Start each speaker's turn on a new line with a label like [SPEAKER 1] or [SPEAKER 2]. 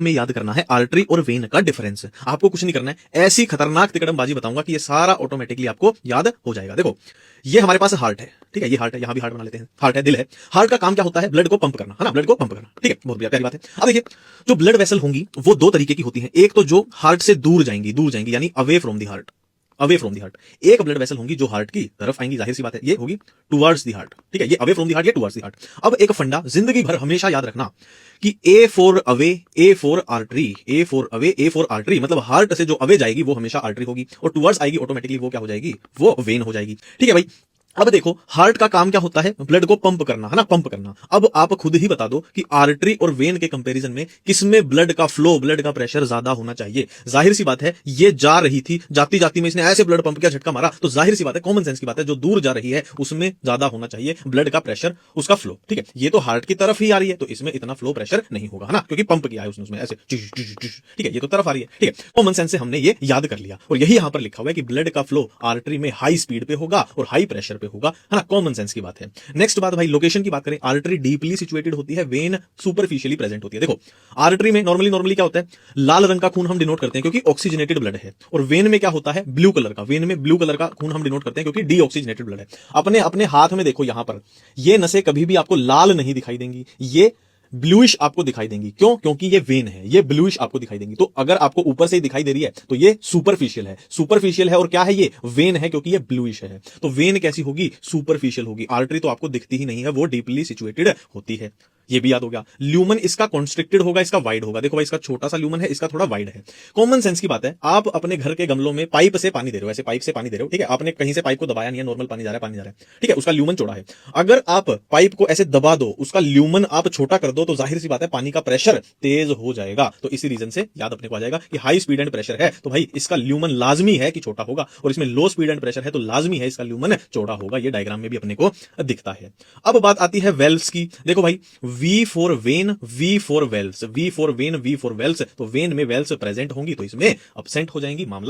[SPEAKER 1] में याद करना है आर्टरी और वेन का डिफरेंस। आपको कुछ नहीं करना है, ऐसी खतरनाक तिकड़मबाजी बताऊंगा कि ये सारा ऑटोमेटिकली आपको याद हो जाएगा। देखो, ये हमारे पास हार्ट है, ठीक है, ये हार्ट है, यहां भी हार्ट बना लेते हैं, हार्ट है, दिल है। हार्ट का काम क्या होता है? ब्लड को पंप करना, है ना, ब्लड को पंप करना, ठीक है, बहुत प्यारी बात है। अब देखिए, जो ब्लड वेसल होंगी वो दो तरीके की होती हैं। एक तो जो हार्ट से दूर जाएंगी यानी away from the heart, away from the heart. एक ब्लड वेसल होंगी जो हार्ट की तरफ आएंगी, जाहिर सी बात है, ये होगी टुवर्ड्स दी हार्ट, ठीक है, ये अवे फ्रॉम दी हार्ट, ये टुवर्ड्स दी हार्ट। अब एक फंडा जिंदगी भर हमेशा याद रखना कि A for away, A for artery, A for away, A for artery, मतलब हार्ट से जो अवे जाएगी वो हमेशा आर्टरी होगी और टुवर्ड्स आएगी ऑटोमेटिकली वो क्या हो जाएगी? वो वेन हो जाएगी, ठीक है भाई। अब देखो, हार्ट का काम क्या होता है? ब्लड को पंप करना, है ना, पंप करना। अब आप खुद ही बता दो कि आर्टरी और वेन के कंपैरिजन में किसमें ब्लड का फ्लो, ब्लड का प्रेशर ज्यादा होना चाहिए? जाहिर सी बात है, ये जा रही थी, जाती जाती में इसने ऐसे ब्लड पंप किया, झटका मारा, तो जाहिर सी बात है, कॉमन सेंस की बात है, जो दूर जा रही है उसमें ज्यादा होना चाहिए ब्लड का प्रेशर, उसका फ्लो, ठीक है। ये तो हार्ट की तरफ ही आ रही है, तो इसमें इतना फ्लो प्रेशर नहीं होगा, है ना, क्योंकि पंप किया है उसने, उसमें ऐसे, ठीक है, ये तो तरफ आ रही है, ठीक है। कॉमन सेंस से हमने ये याद कर लिया और यही यहां पर लिखा हुआ है कि ब्लड का फ्लो आर्टरी में हाई स्पीड पे होगा और हाई प्रेशर पे होगा, है ना, कॉमन सेंस की बात है। नेक्स्ट बात भाई, लोकेशन की बात करें, आर्टरी डीपली सिचुएटेड होती है, वेन सुपरफिशियली प्रेजेंट होती है। देखो, आर्टरी में नॉर्मली क्या होता है? लाल रंग का खून हम डिनोट करते हैं क्योंकि ऑक्सीजनेटेड ब्लड है, और वेन में क्या होता है? ब्लू कलर का, वेन में ब्लू कलर का खून हम डिनोट करते हैं क्योंकि डीऑक्सीजनेटेड ब्लड है। अपने अपने हाथ में देखो, यहां पर ये नसें कभी भी आपको लाल नहीं दिखाई देंगी, ये ब्लूइश आपको दिखाई देंगी। क्यों? क्योंकि ये वेन है, ये ब्लूइश आपको दिखाई देंगी। तो अगर आपको ऊपर से ही दिखाई दे रही है तो ये सुपरफिशियल है, सुपरफिशियल है, और क्या है? ये वेन है क्योंकि ये ब्लूइश है। तो वेन कैसी होगी? सुपरफिशियल होगी। आर्टरी तो आपको दिखती ही नहीं है, वो डीपली सिचुएटेड होती है। ये भी याद हो गया। ल्यूमन इसका कॉन्स्ट्रिक्टेड होगा, इसका वाइड होगा। देखो भाई, इसका छोटा सा ल्यूमन है, इसका थोड़ा वाइड है। कॉमन सेंस की बात है, आप अपने घर के गमलों में पाइप से पानी दे रहे हो, ऐसे पाइप से पानी दे रहे हो, ठीक है, आपने कहीं से पाइप को दबाया नहीं है, नॉर्मल पानी जा रहा है, पानी जा रहा है, ठीक है, उसका ल्यूमन चौड़ा है। अगर आप पाइप को ऐसे दबा दो, उसका ल्यूमन आप छोटा कर दो, तो जाहिर सी बात है पानी का प्रेशर तेज हो जाएगा। तो इसी रीजन से याद अपने को आ जाएगा कि हाई स्पीड एंड प्रेशर है तो भाई इसका ल्यूमन लाजमी है कि छोटा होगा, और इसमें लो स्पीड एंड प्रेशर है तो लाजमी है इसका ल्यूमन चौड़ा होगा। ये डायग्राम में भी अपने को दिखता है। अब बात आती है वेल्व्स की। देखो भाई, V for vein, V for valves, V for vein, V for valves, तो वेन में वेल्व्स प्रेजेंट होंगी तो इसमें अपसेंट हो जाएंगी। मामला